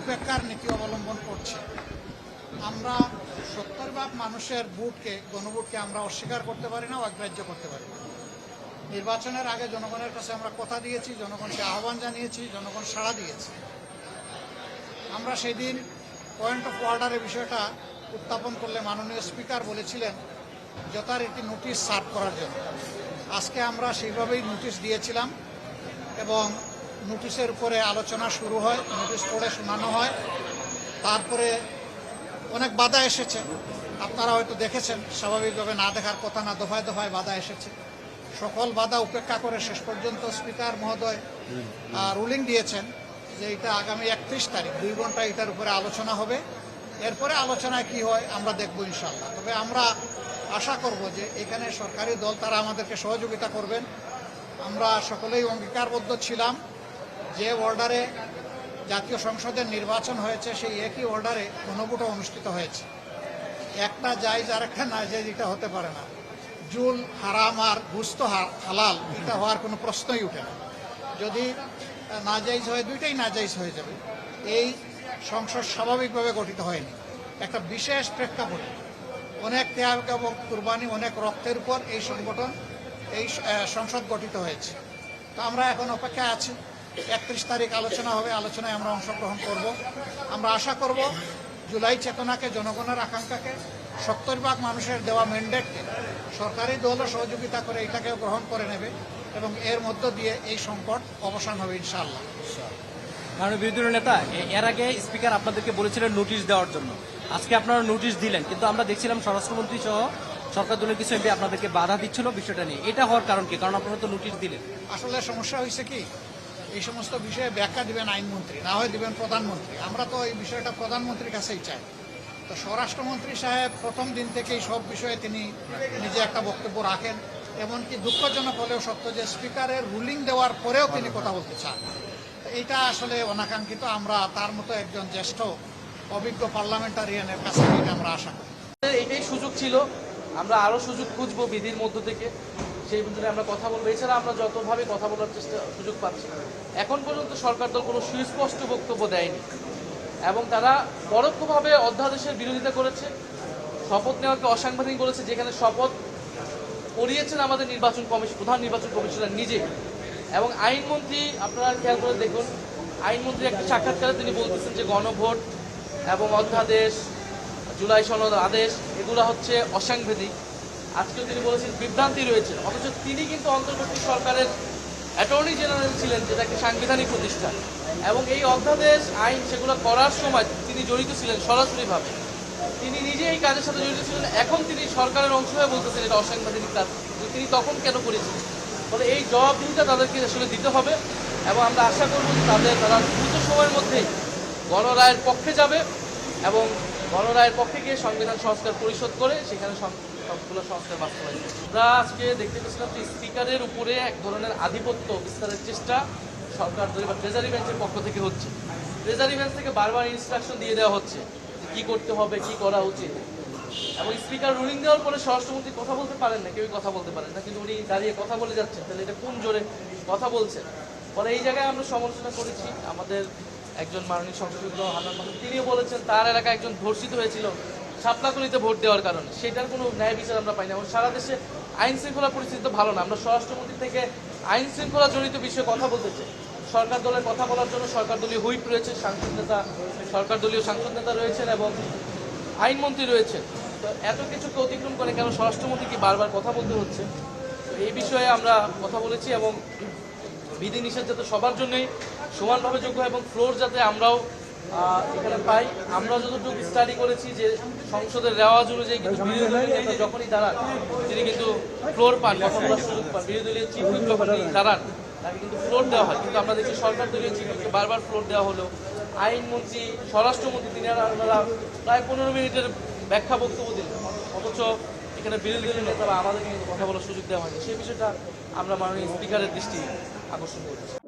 উপেক্ষার নীতি অবলম্বন করছে। আমরা 70% মানুষের ভোটকে, গণভোটকে আমরা অস্বীকার করতে পারি না, অগ্রাহ্য করতে পারি না। নির্বাচনের আগে জনগণের কাছে আমরা কথা দিয়েছি, জনগণকে আহ্বান জানিয়েছি, জনগণ সাড়া দিয়েছে। আমরা সেদিন পয়েন্ট অফ অর্ডারের বিষয়টা উত্থাপন করলে মাননীয় স্পিকার বলেছিলেন যথারীতি নোটিশ সার্ভ করার জন্য। আজকে আমরা সেইভাবেই নোটিশ দিয়েছিলাম এবং নোটিশের উপরে আলোচনা শুরু হয়, নোটিশ পড়ে শোনানো হয়। তারপরে অনেক বাধা এসেছে, আপনারা হয়তো দেখেছেন, স্বাভাবিকভাবে না দেখার কথা না, দফায় দফায় বাধা এসেছে। সকল বাধা উপেক্ষা করে শেষ পর্যন্ত স্পিকার মহোদয় রুলিং দিয়েছেন যে এটা আগামী 31 তারিখ 2 ঘন্টা এটার উপরে আলোচনা হবে। এরপরে আলোচনায় কি হয় আমরা দেখব ইনশাল্লাহ। তবে আমরা আশা করব যে এখানে সরকারি দল তারা আমাদেরকে সহযোগিতা করবেন। আমরা সকলেই অঙ্গীকারবদ্ধ ছিলাম যে অর্ডারে জাতীয় সংসদের নির্বাচন হয়েছে সেই একই অর্ডারে গণভোটও অনুষ্ঠিত হয়েছে। একটা জায়েজ আর একটা না জায়েজ এটা হতে পারে না। জুল হারাম আর গুস্ত হালাল এটা হওয়ার কোনো প্রশ্নই উঠে না। যদি নাজাইজ হয় দুইটাই নাজাইজ হয়ে যাবে। এই সংসদ স্বাভাবিকভাবে গঠিত হয়নি, একটা বিশেষ প্রেক্ষাপটে অনেক ত্যাগ এবং কুরবানি, অনেক রক্তের উপর এই সংগঠন, এই সংসদ গঠিত হয়েছে। তো আমরা এখন অপেক্ষায় আছি, 31 তারিখ আলোচনা হবে, আলোচনায় আমরা অংশগ্রহণ করব। আমরা আশা করব জুলাই চেতনাকে, জনগণের আকাঙ্ক্ষাকে, 70% মানুষের দেওয়া ম্যান্ডেটকে সরকারি দলও সহযোগিতা করে এটাকে গ্রহণ করে নেবে এবং এর মধ্য দিয়ে এই সংকট অবসান হবে ইনশাআল্লাহ। মাননীয় বিরোধী দলের নেতা, এর আগে স্পিকার আপনাদেরকে বলেছিলেন নোটিশ দেওয়ার জন্য, আজকে আপনারা নোটিশ দিলেন, কিন্তু আমরা দেখছিলাম স্বরাষ্ট্রমন্ত্রী সহ সরকার দলের কিছু এমপি আপনাদেরকে বাধা দিচ্ছিল বিষয়টা নিয়ে। এটা হওয়ার কারণ কি? কারণ আপনারা তো নোটিশ দিলেন। আসলে সমস্যা হয়েছে কি, এই সমস্ত বিষয়ে ব্যাখ্যা দিবেন আইনমন্ত্রী, না হয় দিবেন প্রধানমন্ত্রী। আমরা তো এই বিষয়টা প্রধানমন্ত্রীর কাছেই চাই। তো স্বরাষ্ট্রমন্ত্রী সাহেব প্রথম দিন থেকেই সব বিষয়ে তিনি নিজে একটা বক্তব্য রাখেন। এমনকি দুঃখজনক হলেও সত্য যে স্পিকারের রুলিং দেওয়ার পরেও তিনি কথা বলতে চান। এইটা আসলে অনাকাঙ্ক্ষিত। আমরা তার মতো একজন জ্যেষ্ঠ অভিজ্ঞ পার্লামেন্টারিয়ানের কাছ থেকে এটা আমরা আশা করি। এটাই সুযোগ ছিল, আমরা আরো সুযোগ খুঁজবো বিধির মধ্য থেকে, সেই ভিতরে আমরা কথা বলবো। এছাড়া আমরা যতভাবে কথা বলার সুযোগ পাচ্ছি, এখন পর্যন্ত সরকার দল কোনো সুস্পষ্ট বক্তব্য দেয়নি এবং তারা পরোক্ষভাবে অধ্যাদেশের বিরোধিতা করেছে, শপথ নেওয়াকে অসাংবিধানিক বলেছে, যেখানে শপথ করিয়েছেন আমাদের প্রধান নির্বাচন কমিশনার নিজে। এবং আইনমন্ত্রী, আপনারা খেয়াল করে দেখুন, আইনমন্ত্রী একটা সাক্ষাৎকারে তিনি বলতেছেন যে গণভোট এবং অধ্যাদেশ, জুলাই সনদ আদেশ এগুলো হচ্ছে অসাংবিধানিক। আজকেও তিনি বলেছেন বিভ্রান্তি রয়েছে, অথচ তিনি কিন্তু অন্তর্বর্তী সরকারের অ্যাটর্নি জেনারেল ছিলেন, যেটা একটি সাংবিধানিক প্রতিষ্ঠান, এবং এই অধ্যাদেশ আইন সেগুলো করার সময় তিনি জড়িত ছিলেন সরাসরিভাবে। তিনি নিজে এই কাজের সাথে জড়িত ছিলেন, এখন তিনি সরকারের অংশ হয়ে বলতেছেন এটা অসাংবিধানিক কাজ। তিনি তখন কেন করেছিলেন? ফলে এই জবাবদিহিতা তাদেরকে আসলে দিতে হবে এবং আমরা আশা করব যে তারা দ্রুত সময়ের মধ্যেই গণরায়ের পক্ষে যাবে এবং গণরায়ের পক্ষে গিয়ে সংবিধান সংস্কার পরিষদ করে সেখানে সবগুলো সংস্কার বাস্তবায়ন। আমরা আজকে দেখতে পেয়েছিলাম যে স্পিকারের উপরে এক ধরনের আধিপত্য বিস্তারের চেষ্টা সরকার দল বা ট্রেজারি বেঞ্চের পক্ষ থেকে হচ্ছে। ট্রেজারি বেঞ্চ থেকে বারবার ইনস্ট্রাকশন দিয়ে দেওয়া হচ্ছে যে কী করতে হবে, কী করা উচিত। এবং স্পিকার রুলিং দেওয়ার পরে স্বরাষ্ট্রমন্ত্রী কথা বলতে পারেন না, কেউই কথা বলতে পারেন না, কিন্তু উনি দাঁড়িয়ে কথা বলে যাচ্ছেন। তাহলে এটা কোন জোরে কথা বলছেন? ফলে এই জায়গায় আমরা সমালোচনা করেছি। আমাদের একজন মাননীয় সংসদীয় হান্নান মাসুদ তিনিও বলেছেন তার এলাকায় একজন ধর্ষিত হয়েছিল শাপলাকলিতে ভোট দেওয়ার কারণে, সেটার কোনো ন্যায় বিচার আমরা পাই না। এবং সারা দেশে আইন শৃঙ্খলা পরিস্থিতি তো ভালো না। আমরা স্বরাষ্ট্রমন্ত্রী থেকে আইন শৃঙ্খলা জড়িত বিষয়ে কথা বলতে চাই। সরকার দলের কথা বলার জন্য সরকার দলীয় হুইপ রয়েছে, সরকার দলীয় সাংসদ নেতা রয়েছেন এবং আইনমন্ত্রী রয়েছেন। তো এত কিছুকে অতিক্রম করে কেন স্বরাষ্ট্রমন্ত্রীকে বারবার কথা বলতে হচ্ছে? তো এই বিষয়ে আমরা কথা বলেছি এবং বিধিনিষেধ যাতে সবার জন্যই সমানভাবে যোগ্য এবং ফ্লোর যাতে আমরাও এখানে পাই। আমরা যতটুকু স্টাডি করেছি যে সংসদের রেওয়াজ অনুযায়ী কিন্তু বিরোধী দলীয় নেতা যখনই দাঁড়ান তিনি কিন্তু ফ্লোর পান, কথা বলার সুযোগ পান। বিরোধী দলীয় চিফ হুইপ যখনই দাঁড়ান তাকে কিন্তু ফ্লোর দেওয়া হয়, কিন্তু আমরা দেখছি সরকার দলীয় চিফ হুইপকে বারবার ফ্লোর দেওয়া হলো। আইনমন্ত্রী, স্বরাষ্ট্রমন্ত্রী তিনি প্রায় 15 মিনিটের ব্যাখ্যা বক্তব্য দিলেন, অথচ এখানে বিরোধী দলীয় নেতা বা আমাদেরকে কিন্তু কথা বলার সুযোগ দেওয়া হয়নি। সেই বিষয়টা আমরা মাননীয় স্পিকারের দৃষ্টি আকর্ষণ করছি।